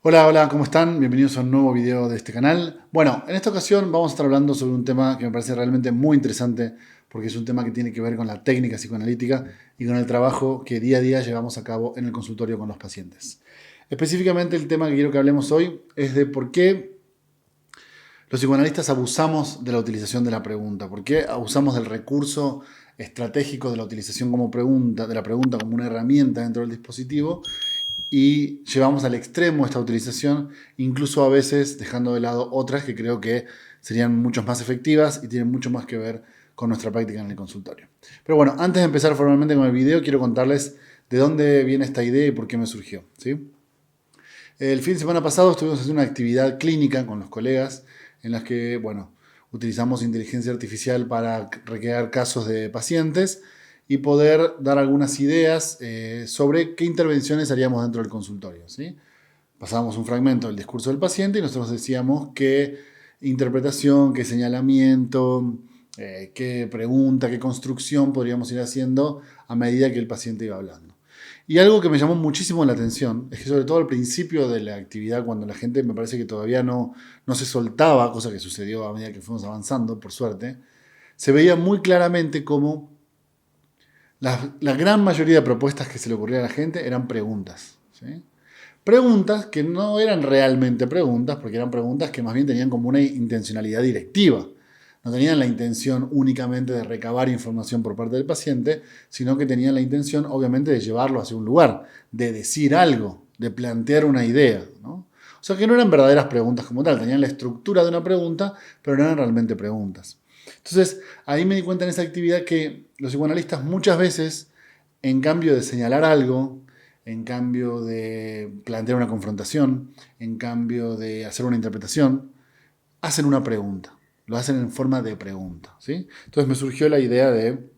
Hola, hola, ¿cómo están? Bienvenidos a un nuevo video de este canal. Bueno, en esta ocasión vamos a estar hablando sobre un tema que me parece realmente muy interesante porque es un tema que tiene que ver con la técnica psicoanalítica y con el trabajo que día a día llevamos a cabo en el consultorio con los pacientes. Específicamente el tema que quiero que hablemos hoy es de por qué los psicoanalistas abusamos de la utilización de la pregunta, por qué abusamos del recurso estratégico de la utilización como pregunta, de la pregunta como una herramienta dentro del dispositivo y llevamos al extremo esta utilización, incluso a veces dejando de lado otras que creo que serían mucho más efectivas y tienen mucho más que ver con nuestra práctica en el consultorio. Pero bueno, antes de empezar formalmente con el video, quiero contarles de dónde viene esta idea y por qué me surgió, ¿sí? El fin de semana pasado estuvimos haciendo una actividad clínica con los colegas en las que, bueno, utilizamos inteligencia artificial para recrear casos de pacientes y poder dar algunas ideas sobre qué intervenciones haríamos dentro del consultorio, ¿sí? Pasábamos un fragmento del discurso del paciente y nosotros decíamos qué interpretación, qué señalamiento, qué pregunta, qué construcción podríamos ir haciendo a medida que el paciente iba hablando. Y algo que me llamó muchísimo la atención es que sobre todo al principio de la actividad, cuando la gente me parece que todavía no se soltaba, cosa que sucedió a medida que fuimos avanzando, por suerte, se veía muy claramente cómo la gran mayoría de propuestas que se le ocurría a la gente eran preguntas, ¿sí? Preguntas que no eran realmente preguntas, porque eran preguntas que más bien tenían como una intencionalidad directiva. No tenían la intención únicamente de recabar información por parte del paciente, sino que tenían la intención, obviamente, de llevarlo hacia un lugar, de decir algo, de plantear una idea, ¿no? O sea que no eran verdaderas preguntas como tal, tenían la estructura de una pregunta, pero no eran realmente preguntas. Entonces, ahí me di cuenta en esa actividad que los psicoanalistas muchas veces, en cambio de señalar algo, en cambio de plantear una confrontación, en cambio de hacer una interpretación, hacen una pregunta. Lo hacen en forma de pregunta, ¿sí? Entonces me surgió la idea de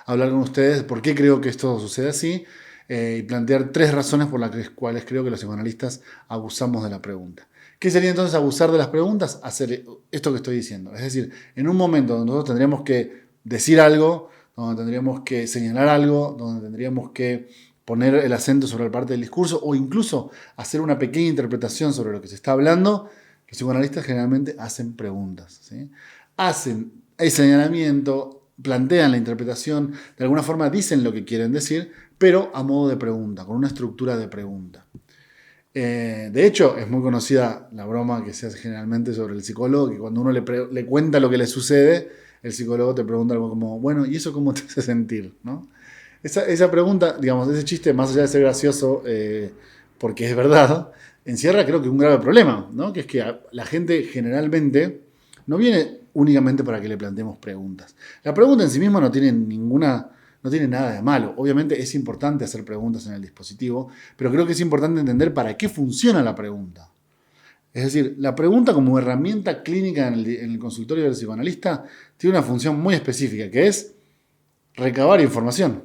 hablar con ustedes de por qué creo que esto sucede así y plantear tres razones por las cuales creo que los psicoanalistas abusamos de la pregunta. ¿Qué sería entonces abusar de las preguntas? Hacer esto que estoy diciendo. Es decir, en un momento donde nosotros tendríamos que decir algo, donde tendríamos que señalar algo, donde tendríamos que poner el acento sobre parte del discurso o incluso hacer una pequeña interpretación sobre lo que se está hablando, los psicoanalistas generalmente hacen preguntas, ¿sí? Hacen el señalamiento, plantean la interpretación, de alguna forma dicen lo que quieren decir, pero a modo de pregunta, con una estructura de pregunta. De hecho, es muy conocida la broma que se hace generalmente sobre el psicólogo, que cuando uno le cuenta lo que le sucede, el psicólogo te pregunta algo como, bueno, ¿y eso cómo te hace sentir? ¿No? Esa pregunta, digamos, ese chiste, más allá de ser gracioso, porque es verdad, encierra creo que un grave problema, ¿no? Que es que la gente generalmente no viene únicamente para que le planteemos preguntas. La pregunta en sí misma no tiene nada de malo. Obviamente es importante hacer preguntas en el dispositivo, pero creo que es importante entender para qué funciona la pregunta. Es decir, la pregunta como herramienta clínica en el consultorio del psicoanalista tiene una función muy específica, que es recabar información.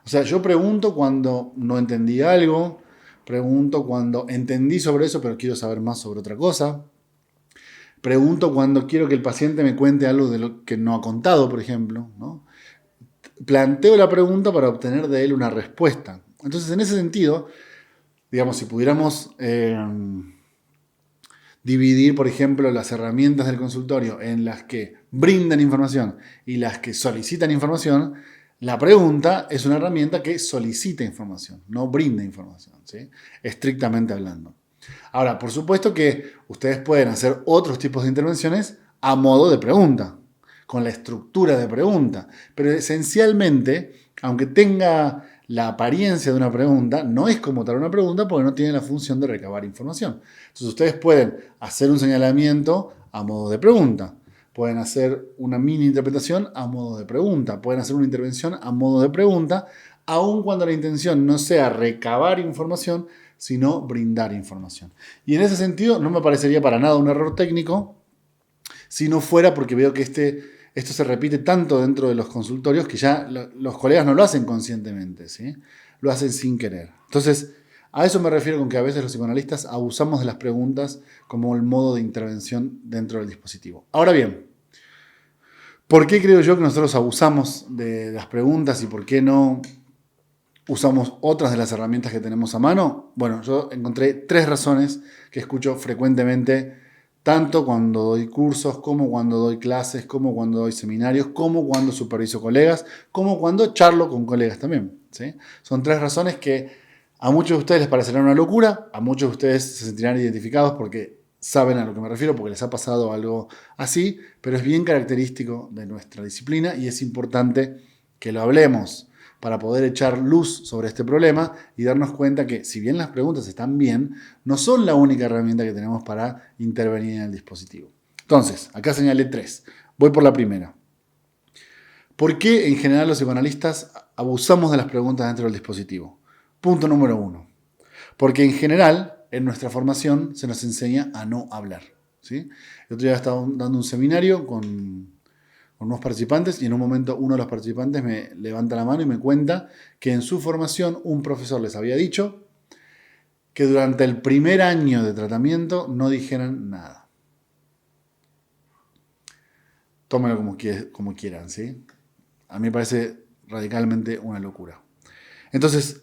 O sea, yo pregunto cuando no entendí algo, pregunto cuando entendí sobre eso, pero quiero saber más sobre otra cosa. Pregunto cuando quiero que el paciente me cuente algo de lo que no ha contado, por ejemplo, ¿no? Planteo la pregunta para obtener de él una respuesta. Entonces, en ese sentido, digamos, si pudiéramos dividir, por ejemplo, las herramientas del consultorio en las que brindan información y las que solicitan información, la pregunta es una herramienta que solicita información, no brinda información, ¿sí? Estrictamente hablando. Ahora, por supuesto que ustedes pueden hacer otros tipos de intervenciones a modo de pregunta, con la estructura de pregunta, pero esencialmente, aunque tenga la apariencia de una pregunta, no es como tal una pregunta porque no tiene la función de recabar información. Entonces ustedes pueden hacer un señalamiento a modo de pregunta, pueden hacer una mini interpretación a modo de pregunta, pueden hacer una intervención a modo de pregunta, aun cuando la intención no sea recabar información, sino brindar información. Y en ese sentido no me parecería para nada un error técnico si no fuera porque veo que esto se repite tanto dentro de los consultorios que ya los colegas no lo hacen conscientemente, ¿sí? Lo hacen sin querer. Entonces, a eso me refiero con que a veces los psicoanalistas abusamos de las preguntas como el modo de intervención dentro del dispositivo. Ahora bien, ¿por qué creo yo que nosotros abusamos de las preguntas y por qué no usamos otras de las herramientas que tenemos a mano. Bueno, yo encontré 3 razones que escucho frecuentemente, tanto cuando doy cursos, como cuando doy clases, como cuando doy seminarios, como cuando superviso colegas, como cuando charlo con colegas también, ¿sí? Son 3 razones que a muchos de ustedes les parecerán una locura, a muchos de ustedes se sentirán identificados porque saben a lo que me refiero, porque les ha pasado algo así, pero es bien característico de nuestra disciplina y es importante que lo hablemos para poder echar luz sobre este problema y darnos cuenta que, si bien las preguntas están bien, no son la única herramienta que tenemos para intervenir en el dispositivo. Entonces, acá señalé 3. Voy por la primera. ¿Por qué en general los psicoanalistas abusamos de las preguntas dentro del dispositivo? Punto número 1. Porque en general, en nuestra formación, se nos enseña a no hablar, ¿sí? El otro día estaba dando un seminario con unos participantes y en un momento uno de los participantes me levanta la mano y me cuenta que en su formación un profesor les había dicho que durante el primer año de tratamiento no dijeran nada. Tómenlo como quieran, ¿sí? A mí me parece radicalmente una locura. Entonces,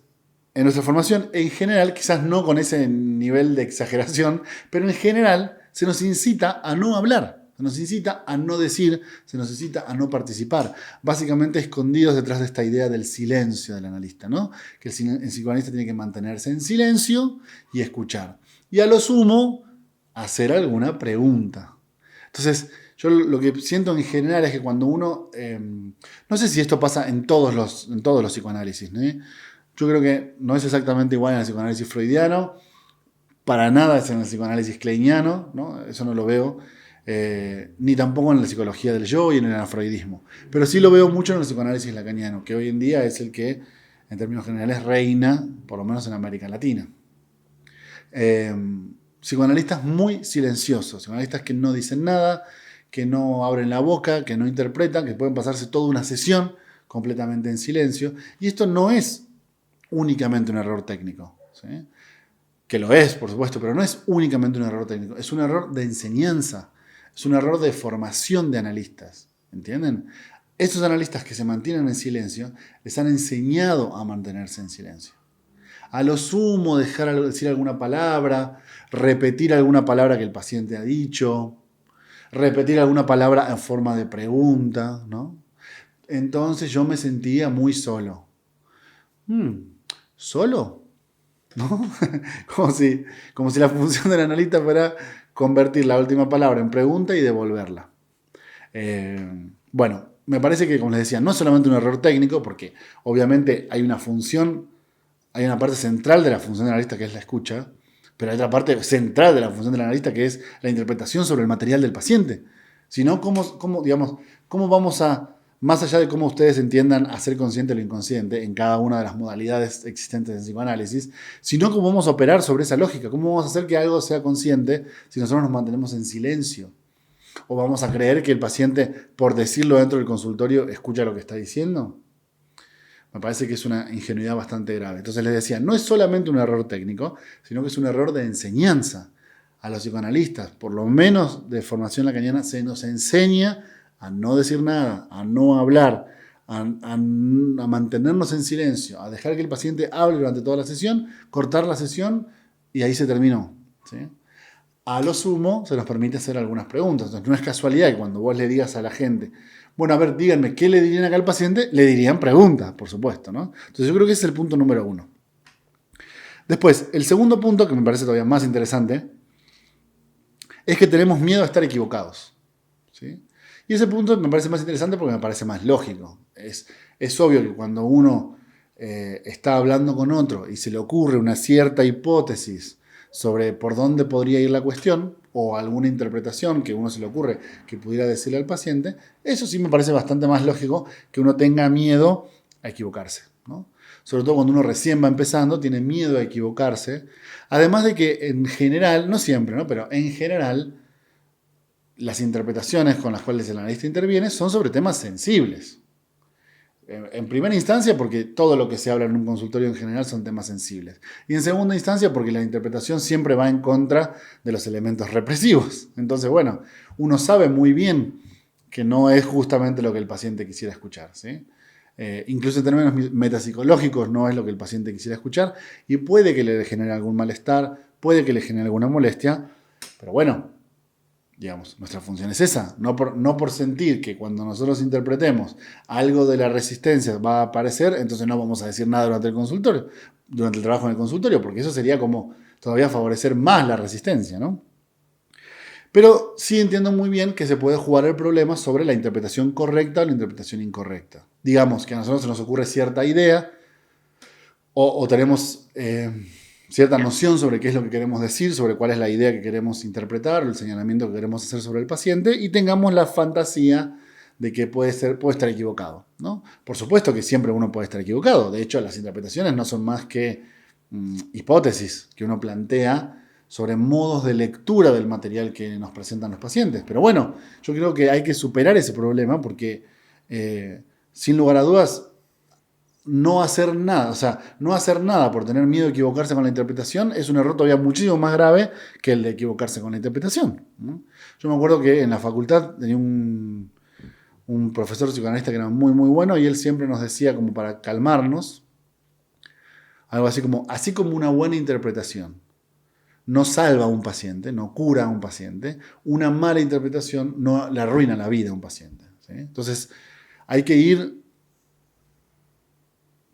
en nuestra formación, en general, quizás no con ese nivel de exageración, pero en general se nos incita a no hablar. Se nos incita a no decir, se nos incita a no participar. Básicamente escondidos detrás de esta idea del silencio del analista, ¿no? Que el psicoanalista tiene que mantenerse en silencio y escuchar. Y a lo sumo, hacer alguna pregunta. Entonces, yo lo que siento en general es que cuando uno... no sé si esto pasa en todos los psicoanálisis, ¿no? Yo creo que no es exactamente igual en el psicoanálisis freudiano. Para nada es en el psicoanálisis kleiniano, ¿no? Eso no lo veo. Ni tampoco en la psicología del yo y en el anafreudismo. Pero sí lo veo mucho en el psicoanálisis lacaniano, que hoy en día es el que, en términos generales, reina, por lo menos en América Latina. Psicoanalistas muy silenciosos, psicoanalistas que no dicen nada, que no abren la boca, que no interpretan, que pueden pasarse toda una sesión completamente en silencio. Y esto no es únicamente un error técnico, ¿sí? Que lo es, por supuesto, pero no es únicamente un error técnico, es un error de enseñanza, es un error de formación de analistas, ¿entienden? Estos analistas que se mantienen en silencio les han enseñado a mantenerse en silencio. A lo sumo decir alguna palabra, repetir alguna palabra que el paciente ha dicho, repetir alguna palabra en forma de pregunta, ¿no? Entonces yo me sentía muy solo. ¿Solo? ¿No? como si la función del analista fuera convertir la última palabra en pregunta y devolverla. Bueno, me parece que, como les decía, no es solamente un error técnico, porque obviamente hay una función, hay una parte central de la función del analista que es la escucha, pero hay otra parte central de la función del analista que es la interpretación sobre el material del paciente. Si no, ¿cómo vamos a, más allá de cómo ustedes entiendan hacer consciente lo inconsciente en cada una de las modalidades existentes en psicoanálisis, sino cómo vamos a operar sobre esa lógica? ¿Cómo vamos a hacer que algo sea consciente si nosotros nos mantenemos en silencio? ¿O vamos a creer que el paciente, por decirlo dentro del consultorio, escucha lo que está diciendo? Me parece que es una ingenuidad bastante grave. Entonces les decía, no es solamente un error técnico, sino que es un error de enseñanza. A los psicoanalistas, por lo menos de formación lacaniana, se nos enseña a no decir nada, a no hablar, a mantenernos en silencio, a dejar que el paciente hable durante toda la sesión, cortar la sesión y ahí se terminó, ¿sí? A lo sumo se nos permite hacer algunas preguntas. Entonces no es casualidad que cuando vos le digas a la gente, bueno, a ver, díganme, ¿qué le dirían acá al paciente? Le dirían preguntas, por supuesto, ¿no? Entonces yo creo que ese es el punto número 1. Después, el segundo punto, que me parece todavía más interesante, es que tenemos miedo a estar equivocados, ¿sí? Y ese punto me parece más interesante porque me parece más lógico. Es obvio que cuando uno está hablando con otro y se le ocurre una cierta hipótesis sobre por dónde podría ir la cuestión o alguna interpretación que uno se le ocurre que pudiera decirle al paciente, eso sí me parece bastante más lógico que uno tenga miedo a equivocarse, ¿no? Sobre todo cuando uno recién va empezando, tiene miedo a equivocarse. Además de que en general, no siempre, ¿no? Pero en general, las interpretaciones con las cuales el analista interviene son sobre temas sensibles. En primera instancia, porque todo lo que se habla en un consultorio en general son temas sensibles. Y en segunda instancia, porque la interpretación siempre va en contra de los elementos represivos. Entonces, bueno, uno sabe muy bien que no es justamente lo que el paciente quisiera escuchar, ¿sí? incluso en términos metapsicológicos no es lo que el paciente quisiera escuchar y puede que le genere algún malestar, puede que le genere alguna molestia, pero bueno, digamos, nuestra función es esa, no por sentir que cuando nosotros interpretemos algo de la resistencia va a aparecer, entonces no vamos a decir nada durante el trabajo en el consultorio, porque eso sería como todavía favorecer más la resistencia, ¿no? Pero sí entiendo muy bien que se puede jugar el problema sobre la interpretación correcta o la interpretación incorrecta. Digamos que a nosotros se nos ocurre cierta idea o tenemos cierta noción sobre qué es lo que queremos decir, sobre cuál es la idea que queremos interpretar o el señalamiento que queremos hacer sobre el paciente y tengamos la fantasía de que puede estar equivocado, ¿no? Por supuesto que siempre uno puede estar equivocado. De hecho, las interpretaciones no son más que hipótesis que uno plantea sobre modos de lectura del material que nos presentan los pacientes. Pero bueno, yo creo que hay que superar ese problema porque, sin lugar a dudas, no hacer nada, o sea, no hacer nada por tener miedo de equivocarse con la interpretación es un error todavía muchísimo más grave que el de equivocarse con la interpretación, ¿no? Yo me acuerdo que en la facultad tenía un profesor psicoanalista que era muy, muy bueno y él siempre nos decía, como para calmarnos, algo así como una buena interpretación no salva a un paciente, no cura a un paciente, una mala interpretación no le arruina la vida a un paciente, ¿sí? Entonces, hay que ir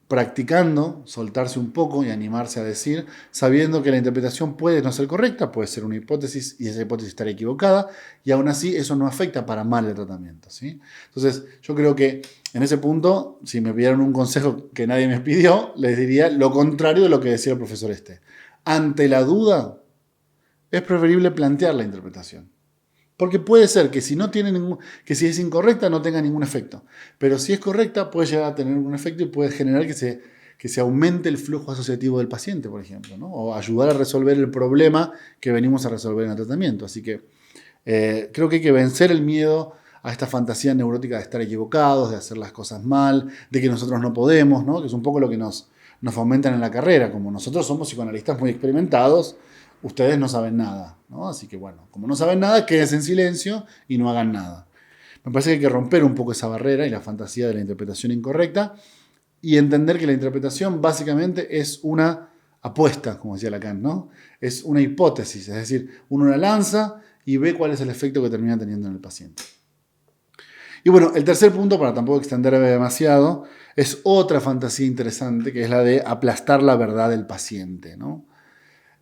practicando, soltarse un poco y animarse a decir, sabiendo que la interpretación puede no ser correcta, puede ser una hipótesis y esa hipótesis estará equivocada, y aún así eso no afecta para mal el tratamiento, ¿sí? Entonces, yo creo que en ese punto, si me pidieran un consejo que nadie me pidió, les diría lo contrario de lo que decía el profesor este. Ante la duda, es preferible plantear la interpretación. Porque puede ser que si si es incorrecta no tenga ningún efecto. Pero si es correcta puede llegar a tener un efecto y puede generar que se aumente el flujo asociativo del paciente, por ejemplo, ¿no? O ayudar a resolver el problema que venimos a resolver en el tratamiento. Así que creo que hay que vencer el miedo a esta fantasía neurótica de estar equivocados, de hacer las cosas mal, de que nosotros no podemos, ¿no? Que es un poco lo que nos fomentan en la carrera. Como nosotros somos psicoanalistas muy experimentados, ustedes no saben nada, ¿no? Así que bueno, como no saben nada, quédense en silencio y no hagan nada. Me parece que hay que romper un poco esa barrera y la fantasía de la interpretación incorrecta y entender que la interpretación básicamente es una apuesta, como decía Lacan, ¿no? Es una hipótesis, es decir, uno la lanza y ve cuál es el efecto que termina teniendo en el paciente. Y bueno, el tercer punto, para tampoco extenderme demasiado, es otra fantasía interesante, que es la de aplastar la verdad del paciente, ¿no?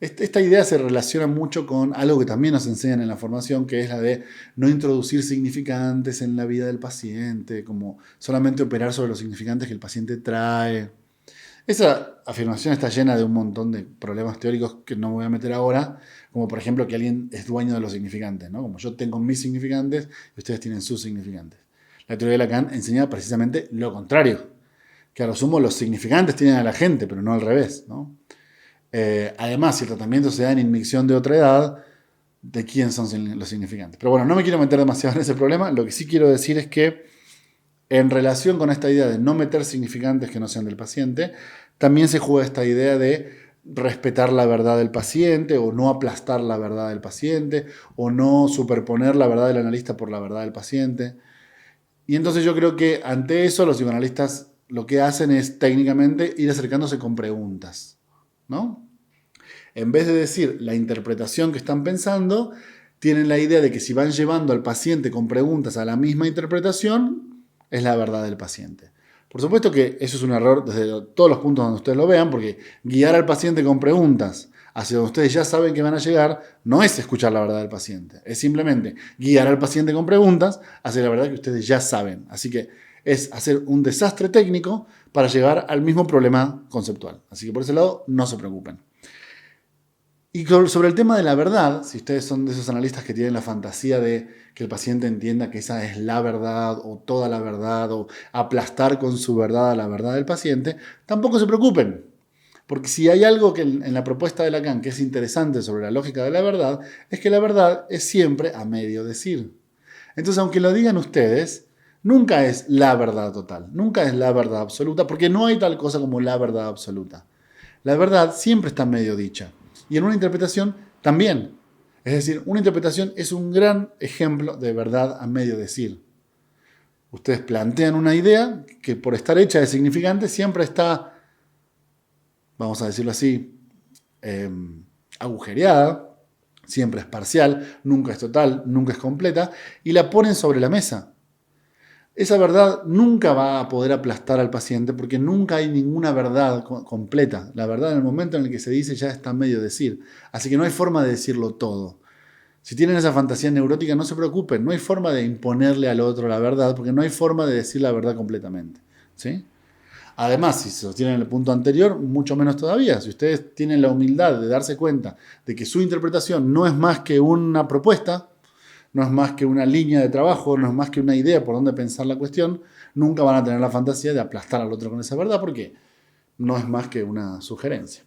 Esta idea se relaciona mucho con algo que también nos enseñan en la formación, que es la de no introducir significantes en la vida del paciente, como solamente operar sobre los significantes que el paciente trae. Esa afirmación está llena de un montón de problemas teóricos que no me voy a meter ahora, como por ejemplo que alguien es dueño de los significantes, ¿no? Como yo tengo mis significantes y ustedes tienen sus significantes. La teoría de Lacan enseña precisamente lo contrario, que a lo sumo los significantes tienen a la gente, pero no al revés, ¿no? Además, si el tratamiento se da en inmicción de otra edad, ¿de quién son los significantes? Pero bueno, no me quiero meter demasiado en ese problema. Lo que sí quiero decir es que en relación con esta idea de no meter significantes que no sean del paciente, también se juega esta idea de respetar la verdad del paciente o no aplastar la verdad del paciente o no superponer la verdad del analista por la verdad del paciente. Y entonces yo creo que ante eso los psicoanalistas lo que hacen es técnicamente ir acercándose con preguntas, ¿no? En vez de decir la interpretación que están pensando, tienen la idea de que si van llevando al paciente con preguntas a la misma interpretación, es la verdad del paciente. Por supuesto que eso es un error desde todos los puntos donde ustedes lo vean, porque guiar al paciente con preguntas hacia donde ustedes ya saben que van a llegar no es escuchar la verdad del paciente, es simplemente guiar al paciente con preguntas hacia la verdad que ustedes ya saben. Así que es hacer un desastre técnico para llegar al mismo problema conceptual. Así que por ese lado no se preocupen. Y sobre el tema de la verdad, si ustedes son de esos analistas que tienen la fantasía de que el paciente entienda que esa es la verdad o toda la verdad o aplastar con su verdad a la verdad del paciente, tampoco se preocupen. Porque si hay algo que en la propuesta de Lacan que es interesante sobre la lógica de la verdad, es que la verdad es siempre a medio decir. Entonces, aunque lo digan ustedes, nunca es la verdad total, nunca es la verdad absoluta, porque no hay tal cosa como la verdad absoluta. La verdad siempre está medio dicha. Y en una interpretación también. Es decir, una interpretación es un gran ejemplo de verdad a medio decir. Ustedes plantean una idea que por estar hecha de significante siempre está, vamos a decirlo así, agujereada, siempre es parcial, nunca es total, nunca es completa, y la ponen sobre la mesa. Esa verdad nunca va a poder aplastar al paciente porque nunca hay ninguna verdad completa. La verdad en el momento en el que se dice ya está medio decir. Así que no hay forma de decirlo todo. Si tienen esa fantasía neurótica, no se preocupen. No hay forma de imponerle al otro la verdad porque no hay forma de decir la verdad completamente. ¿Sí? Además, si se sostienen el punto anterior, mucho menos todavía. Si ustedes tienen la humildad de darse cuenta de que su interpretación no es más que una propuesta, no es más que una línea de trabajo, no es más que una idea por dónde pensar la cuestión, nunca van a tener la fantasía de aplastar al otro con esa verdad porque no es más que una sugerencia.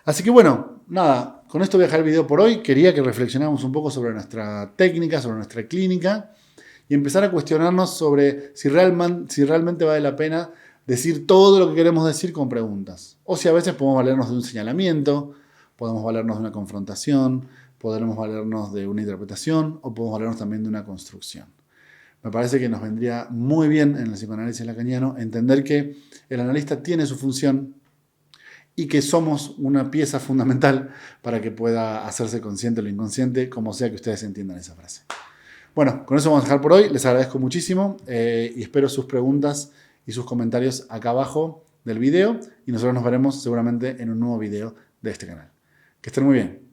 Así que bueno, nada, con esto voy a dejar el video por hoy. Quería que reflexionáramos un poco sobre nuestra técnica, sobre nuestra clínica y empezar a cuestionarnos sobre si realmente vale la pena decir todo lo que queremos decir con preguntas. O si a veces podemos valernos de un señalamiento, podemos valernos de una confrontación, podremos valernos de una interpretación o podemos valernos también de una construcción. Me parece que nos vendría muy bien en el psicoanálisis lacaniano entender que el analista tiene su función y que somos una pieza fundamental para que pueda hacerse consciente lo inconsciente, como sea que ustedes entiendan esa frase. Bueno, con eso vamos a dejar por hoy. Les agradezco muchísimo y espero sus preguntas y sus comentarios acá abajo del video y nosotros nos veremos seguramente en un nuevo video de este canal. Que estén muy bien.